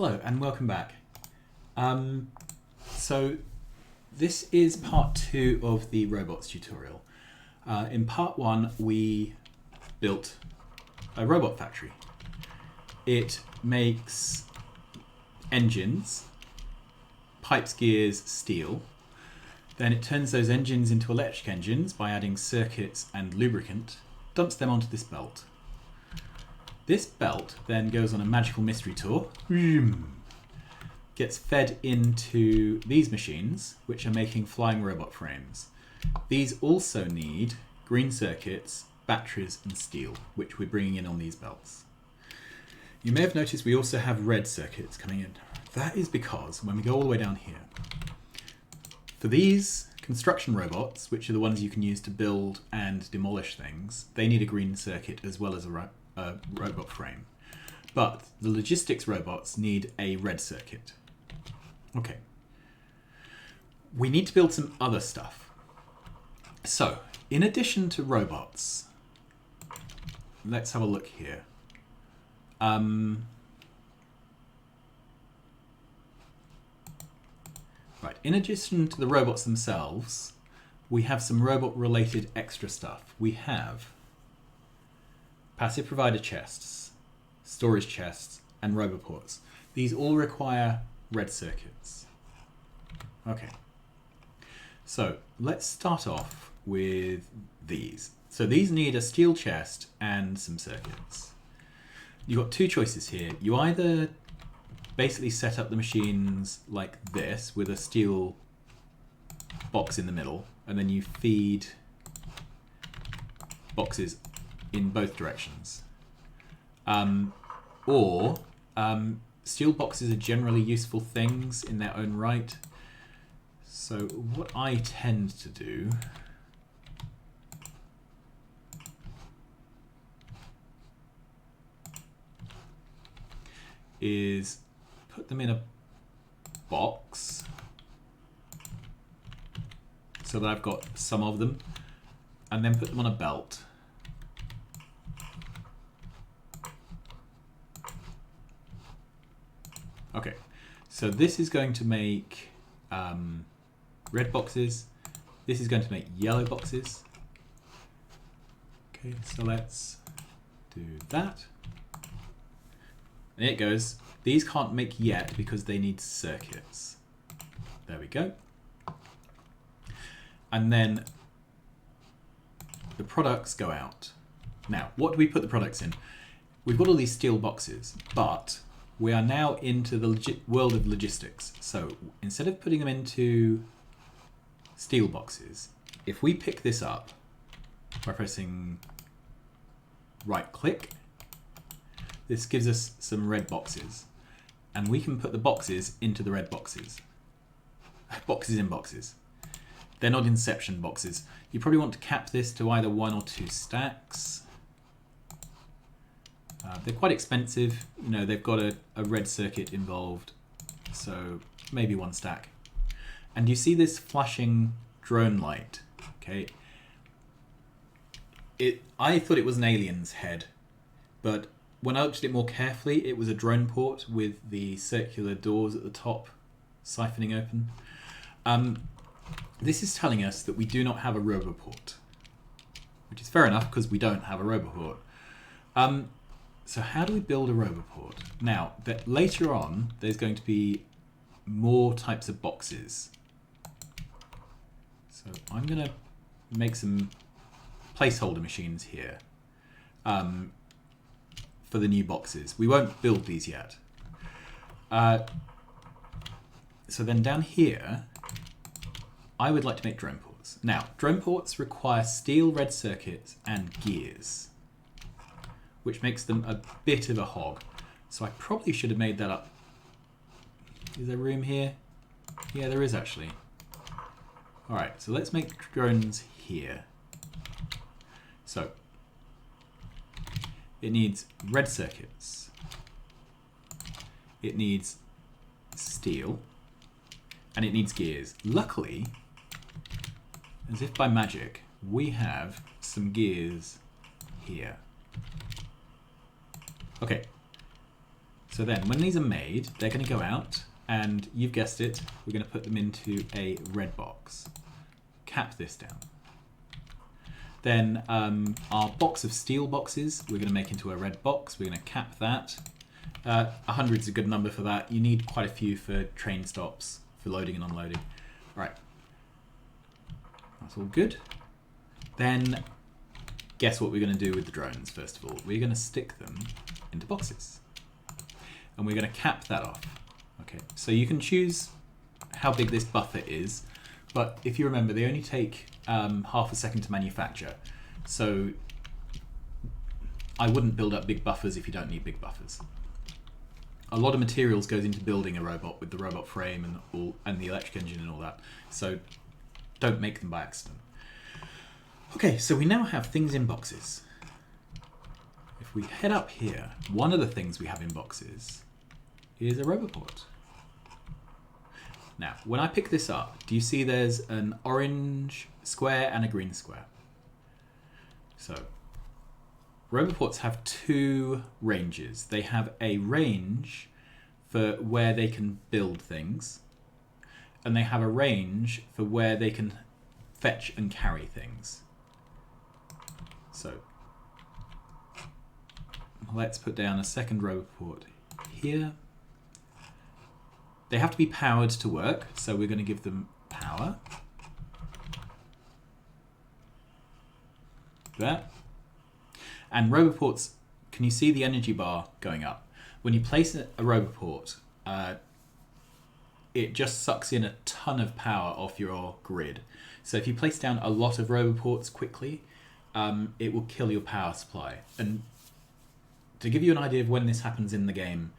Hello and welcome back. So this is part 2 of the robots tutorial. In part 1 we built a robot factory. It makes engines, pipes, gears, steel. Then it turns those engines into electric engines by adding circuits and lubricant, dumps them onto this belt. This belt then goes on a magical mystery tour, gets fed into these machines, which are making flying robot frames. These also need green circuits, batteries and steel, which we're bringing in on these belts. You may have noticed we also have red circuits coming in. That is because when we go all the way down here, for these construction robots, which are the ones you can use to build and demolish things, they need a green circuit as well as a robot frame. But the logistics robots need a red circuit. Okay. We need to build some other stuff. So, in addition to robots, let's have a look here. Right, in addition to the robots themselves, we have some robot-related extra stuff. We have passive provider chests, storage chests, and roboports. These all require red circuits. Okay. So let's start off with these. So these need a steel chest and some circuits. You've got two choices here. You either basically set up the machines like this with a steel box in the middle, and then you feed boxes in both directions. Or steel boxes are generally useful things in their own right. So what I tend to do is put them in a box so that I've got some of them, and then put them on a belt. Okay, so this is going to make red boxes. This is going to make yellow boxes. Okay, so let's do that. And it goes. These can't make yet because they need circuits. There we go. And then the products go out. Now, what do we put the products in? We've got all these steel boxes, but we are now into the world of logistics. So instead of putting them into steel boxes, if we pick this up by pressing right click, this gives us some red boxes, and we can put the boxes into the red boxes. Boxes in boxes. They're not inception boxes. You probably want to cap this to either 1 or 2 stacks. They're quite expensive. You know, they've got a red circuit involved, so maybe 1 stack. And you see this flashing drone light. Okay. I thought it was an alien's head, but when I looked at it more carefully, it was a drone port with the circular doors at the top siphoning open. This is telling us that we do not have a roboport, which is fair enough because we don't have a roboport. So how do we build a roboport? Now, later on, there's going to be more types of boxes. So I'm going to make some placeholder machines here for the new boxes. We won't build these yet. So then down here, I would like to make drone ports. Now, drone ports require steel red circuits and gears, which makes them a bit of a hog. So I probably should have made that up. Is there room here? Yeah, there is actually. All right, so let's make drones here. So it needs red circuits. It needs steel, and it needs gears. Luckily, as if by magic, we have some gears here. Okay, So then when these are made, they're going to go out, and you've guessed it, we're going to put them into a red box. Cap this down. Then our box of steel boxes, we're going to make into a red box. We're going to cap that. 100 is a good number for that. You need quite a few for train stops, for loading and unloading. All right. That's all good. Then guess what we're going to do with the drones, first of all. We're going to stick them into boxes. And we're going to cap that off. Okay, so you can choose how big this buffer is, but if you remember, they only take half a second to manufacture. So I wouldn't build up big buffers if you don't need big buffers. A lot of materials goes into building a robot with the robot frame and the electric engine and all that. So don't make them by accident. Okay, so we now have things in boxes. If we head up here, one of the things we have in boxes is a roboport. Now, when I pick this up, do you see there's an orange square and a green square? So, roboports have two ranges. They have a range for where they can build things, and they have a range for where they can fetch and carry things. So, let's put down a second roboport here. They have to be powered to work, so we're going to give them power. There. And roboports, can you see the energy bar going up? When you place a roboport, it just sucks in a ton of power off your grid. So if you place down a lot of roboports quickly, it will kill your power supply. And to give you an idea of when this happens in the game,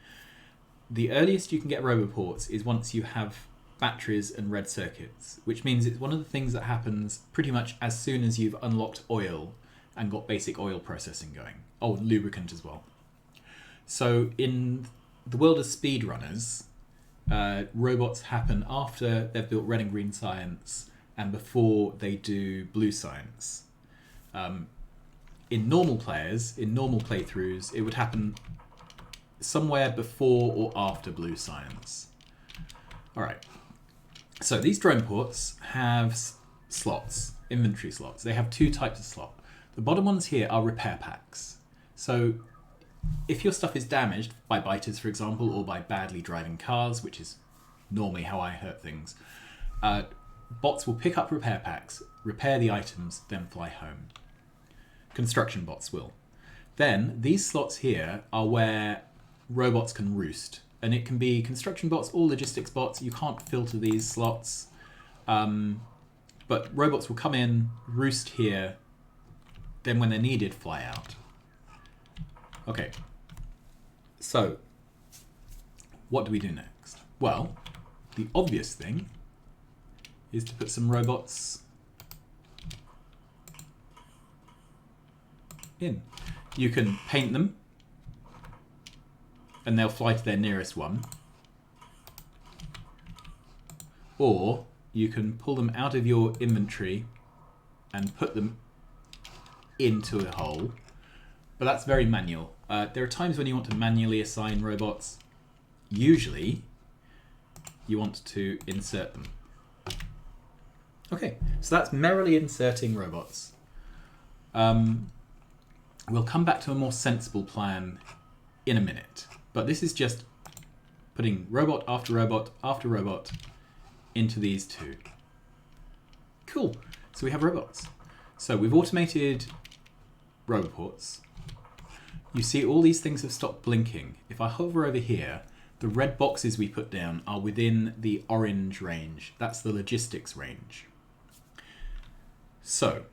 the earliest you can get roboports is once you have batteries and red circuits, which means it's one of the things that happens pretty much as soon as you've unlocked oil and got basic oil processing going. Oh, lubricant as well. So in the world of speedrunners, robots happen after they've built red and green science and before they do blue science. In normal players, in normal playthroughs, it would happen somewhere before or after blue science. All right. So these drone ports have slots, inventory slots. They have two types of slot. The bottom ones here are repair packs. So if your stuff is damaged by biters, for example, or by badly driving cars, which is normally how I hurt things, bots will pick up repair packs, repair the items, then fly home. Construction bots will. Then these slots here are where robots can roost, and it can be construction bots or logistics bots. You can't filter these slots, but robots will come in, roost here, then when they're needed, fly out. Okay, so what do we do next? Well, the obvious thing is to put some robots in. You can paint them and they'll fly to their nearest one. Or you can pull them out of your inventory and put them into a hole. But that's very manual. There are times when you want to manually assign robots. Usually, you want to insert them. Okay, so that's merrily inserting robots. We'll come back to a more sensible plan in a minute. But this is just putting robot after robot after robot into these two. Cool. So we have robots. So we've automated roboports. You see all these things have stopped blinking. If I hover over here, the red boxes we put down are within the orange range. That's the logistics range. So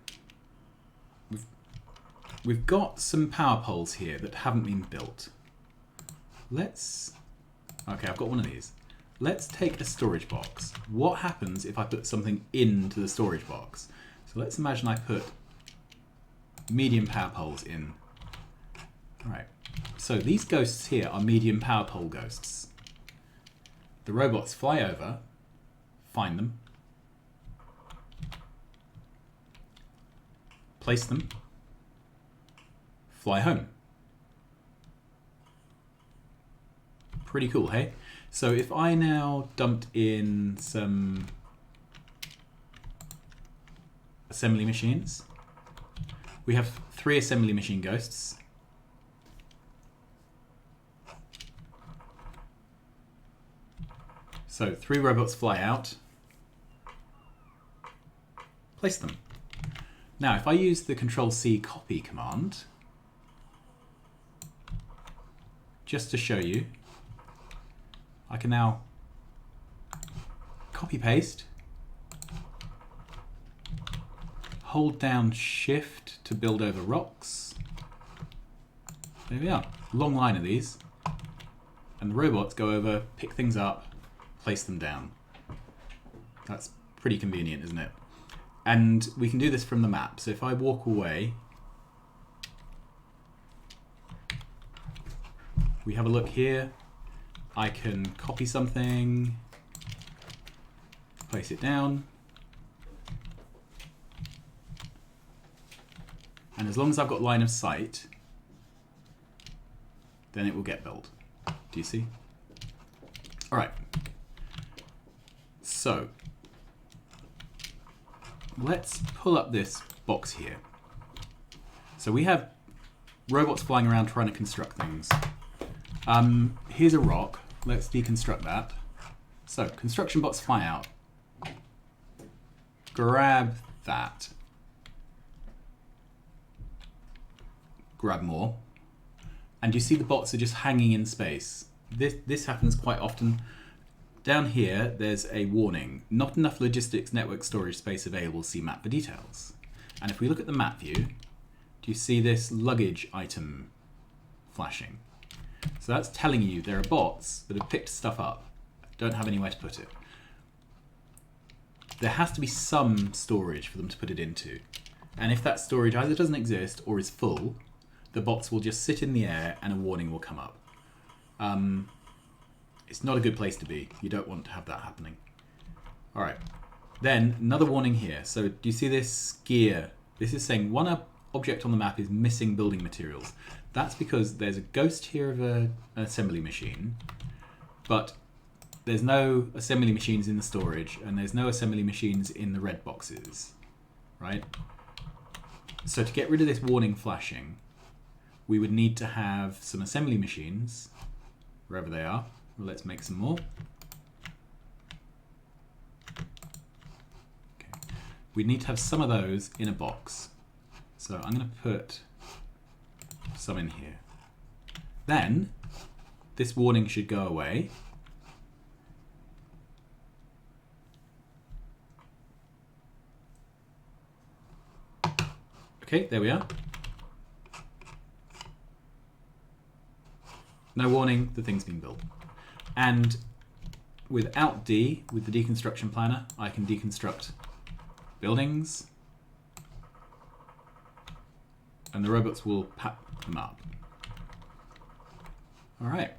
we've got some power poles here that haven't been built. Okay, I've got one of these. Let's take a storage box. What happens if I put something into the storage box? So let's imagine I put medium power poles in. All right, so these ghosts here are medium power pole ghosts. The robots fly over, find them, place them, fly home. Pretty cool, hey? So if I now dumped in some assembly machines, we have 3 assembly machine ghosts. So 3 robots fly out. Place them. Now if I use the Control-C copy command, just to show you, I can now copy paste, hold down Shift to build over rocks. There we are, long line of these. And the robots go over, pick things up, place them down. That's pretty convenient, isn't it? And we can do this from the map. So if I walk away, we have a look here. I can copy something, place it down. And as long as I've got line of sight, then it will get built. Do you see? All right. So let's pull up this box here. So we have robots flying around trying to construct things. Here's a rock. Let's deconstruct that. So construction bots fly out. Grab that. Grab more. And you see the bots are just hanging in space. This happens quite often. Down here, there's a warning. Not enough logistics network storage space available. See map for details. And if we look at the map view, do you see this luggage item flashing? So that's telling you there are bots that have picked stuff up, don't have anywhere to put it. There has to be some storage for them to put it into. And if that storage either doesn't exist or is full, the bots will just sit in the air and a warning will come up. It's not a good place to be. You don't want to have that happening. All right. Then another warning here. So do you see this gear? This is saying one object on the map is missing building materials. That's because there's a ghost here of an assembly machine, but there's no assembly machines in the storage and there's no assembly machines in the red boxes, right? So to get rid of this warning flashing, we would need to have some assembly machines, wherever they are. Well, let's make some more. Okay. We need to have some of those in a box. So I'm going to put some in here. Then this warning should go away. Okay, there we are. No warning, the thing's been built. And without D, with the deconstruction planner, I can deconstruct buildings, and the robots will pack them up. All right.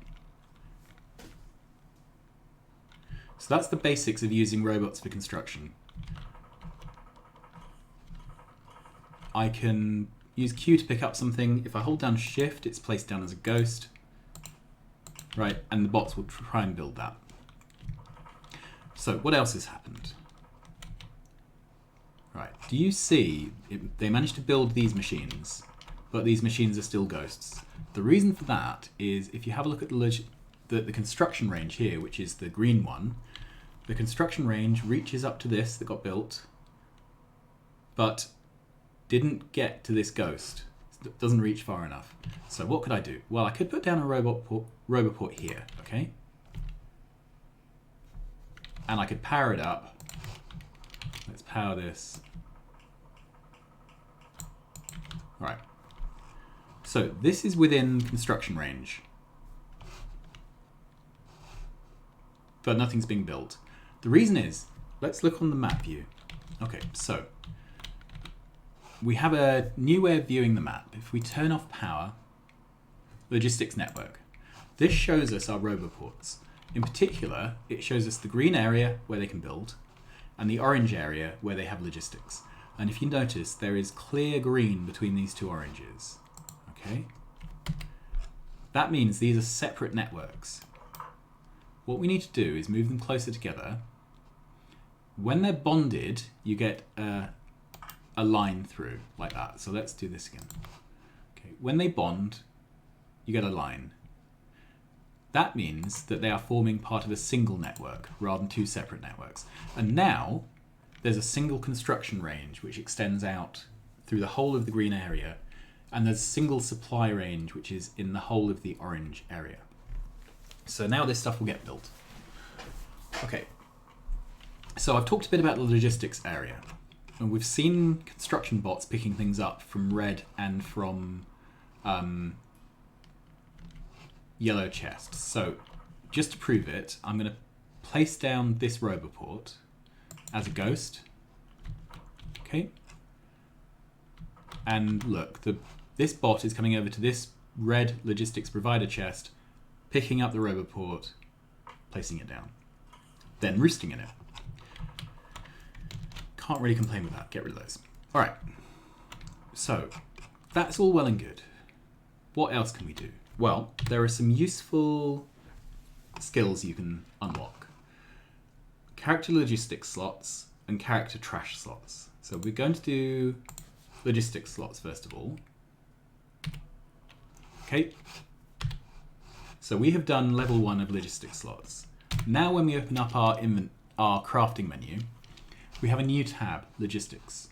So that's the basics of using robots for construction. I can use Q to pick up something. If I hold down Shift, it's placed down as a ghost. Right, and the bots will try and build that. So what else has happened? Right, do you see, they managed to build these machines, but these machines are still ghosts. The reason for that is if you have a look at the construction range here, which is the green one, the construction range reaches up to this that got built, but didn't get to this ghost. It doesn't reach far enough. So what could I do? Well, I could put down a roboport here, okay? And I could power it up. Let's power this. All right. So this is within construction range, but nothing's being built. The reason is, let's look on the map view. Okay, so we have a new way of viewing the map. If we turn off power, logistics network, this shows us our roboports. In particular, it shows us the green area where they can build and the orange area where they have logistics. And if you notice, there is clear green between these two oranges. Okay? That means these are separate networks. what we need to do is move them closer together. When they're bonded, you get a line through like that. So let's do this again. Okay. When they bond, you get a line. That means that they are forming part of a single network rather than two separate networks. And now there's a single construction range which extends out through the whole of the green area, and there's a single supply range which is in the whole of the orange area. So now this stuff will get built. Okay, so I've talked a bit about the logistics area, and we've seen construction bots picking things up from red and from yellow chests. So just to prove it, I'm going to place down this roboport as a ghost. Okay. And look, this bot is coming over to this red logistics provider chest, picking up the roboport, placing it down, then roosting in it. Can't really complain with that. Get rid of those. All right. So that's all well and good. What else can we do? Well, there are some useful skills you can unlock. Character logistics slots and character trash slots. So we're going to do logistics slots first of all. Okay. So we have done level 1 of logistics slots. Now when we open up our crafting menu, we have a new tab, logistics.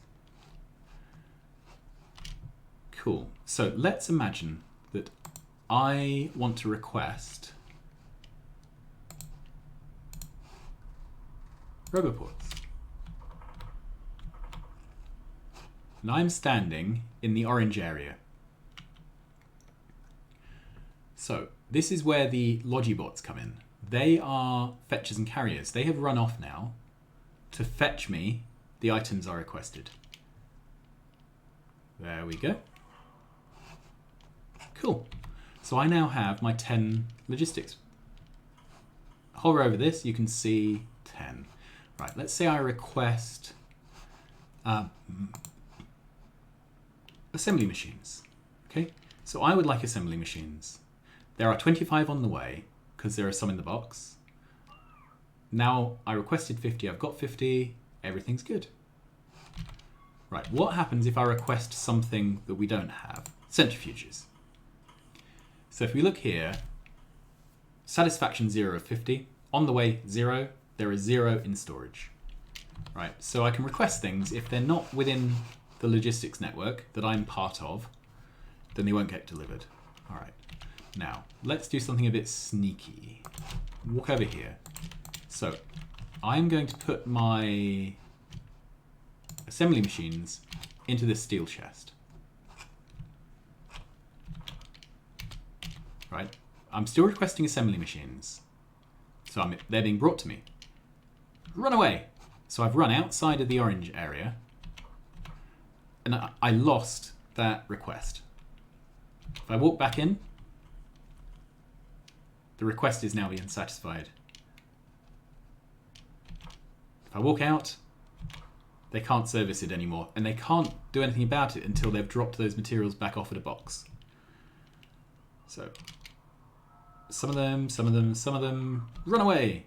Cool. So let's imagine that I want to request roboports. And I'm standing in the orange area. So this is where the Logibots come in. They are fetchers and carriers. They have run off now to fetch me the items I requested. There we go. Cool. So I now have my 10 logistics. Hover over this, you can see 10. Right, let's say I request assembly machines. Okay, so I would like assembly machines. There are 25 on the way because there are some in the box. Now I requested 50, I've got 50, everything's good. Right, what happens if I request something that we don't have? Centrifuges. So if we look here, satisfaction 0 of 50, on the way 0, there is 0 in storage. Right, so I can request things. If they're not within the logistics network that I'm part of, then they won't get delivered. All right, now let's do something a bit sneaky. Walk over here. So I'm going to put my assembly machines into this steel chest. Right, I'm still requesting assembly machines. So they're being brought to me. Run away! So I've run outside of the orange area and I lost that request. If I walk back in, the request is now being satisfied. If I walk out, they can't service it anymore, and they can't do anything about it until they've dropped those materials back off at a box. So, some of them, run away!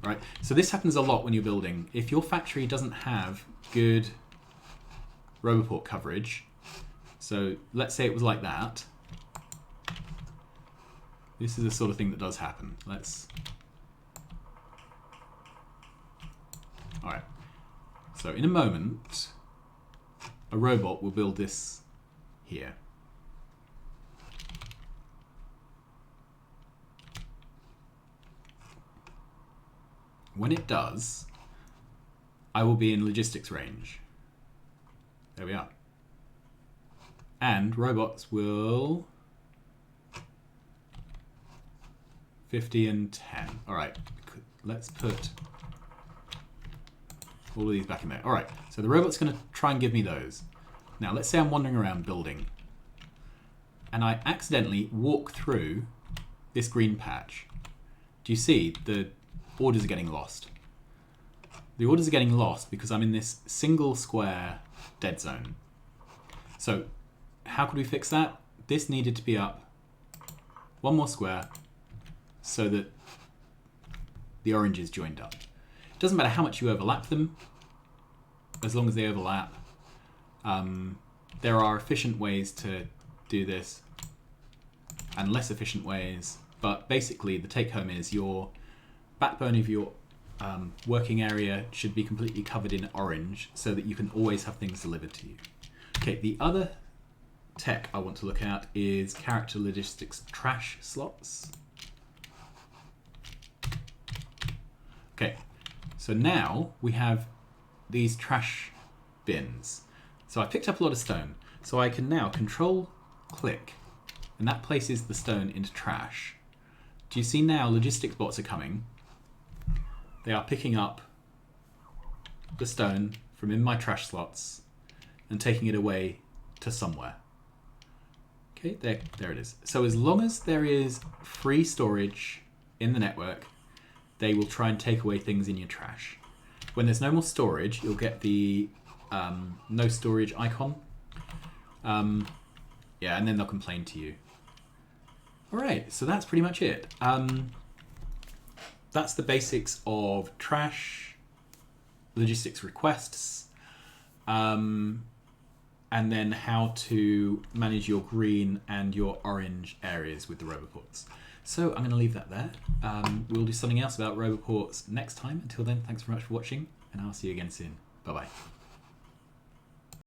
Right, so this happens a lot when you're building. If your factory doesn't have good roboport coverage, so let's say it was like that, this is the sort of thing that does happen. Alright, so in a moment, a robot will build this here. When it does, I will be in logistics range. There we are. And robots will 50 and 10. All right, let's put all of these back in there. All right, so the robot's going to try and give me those. Now, let's say I'm wandering around building and I accidentally walk through this green patch. Do you see the orders are getting lost? The orders are getting lost because I'm in this single square dead zone. So how could we fix that? This needed to be up one more square so that the oranges joined up. It doesn't matter how much you overlap them, as long as they overlap. There are efficient ways to do this and less efficient ways, but basically the take home is your backbone of your working area should be completely covered in orange so that you can always have things delivered to you. Okay, the other tech I want to look at is character logistics trash slots. Okay, so now we have these trash bins. So I picked up a lot of stone, so I can now control click, and that places the stone into trash. Do you see now logistics bots are coming? They are picking up the stone from in my trash slots and taking it away to somewhere. Okay, there it is. So as long as there is free storage in the network, they will try and take away things in your trash. When there's no more storage, you'll get the no storage icon. Yeah, and then they'll complain to you. All right, so that's pretty much it. That's the basics of trash, logistics requests, and then how to manage your green and your orange areas with the roboports. So I'm going to leave that there. We'll do something else about roboports next time. Until then, thanks very much for watching, and I'll see you again soon. Bye-bye.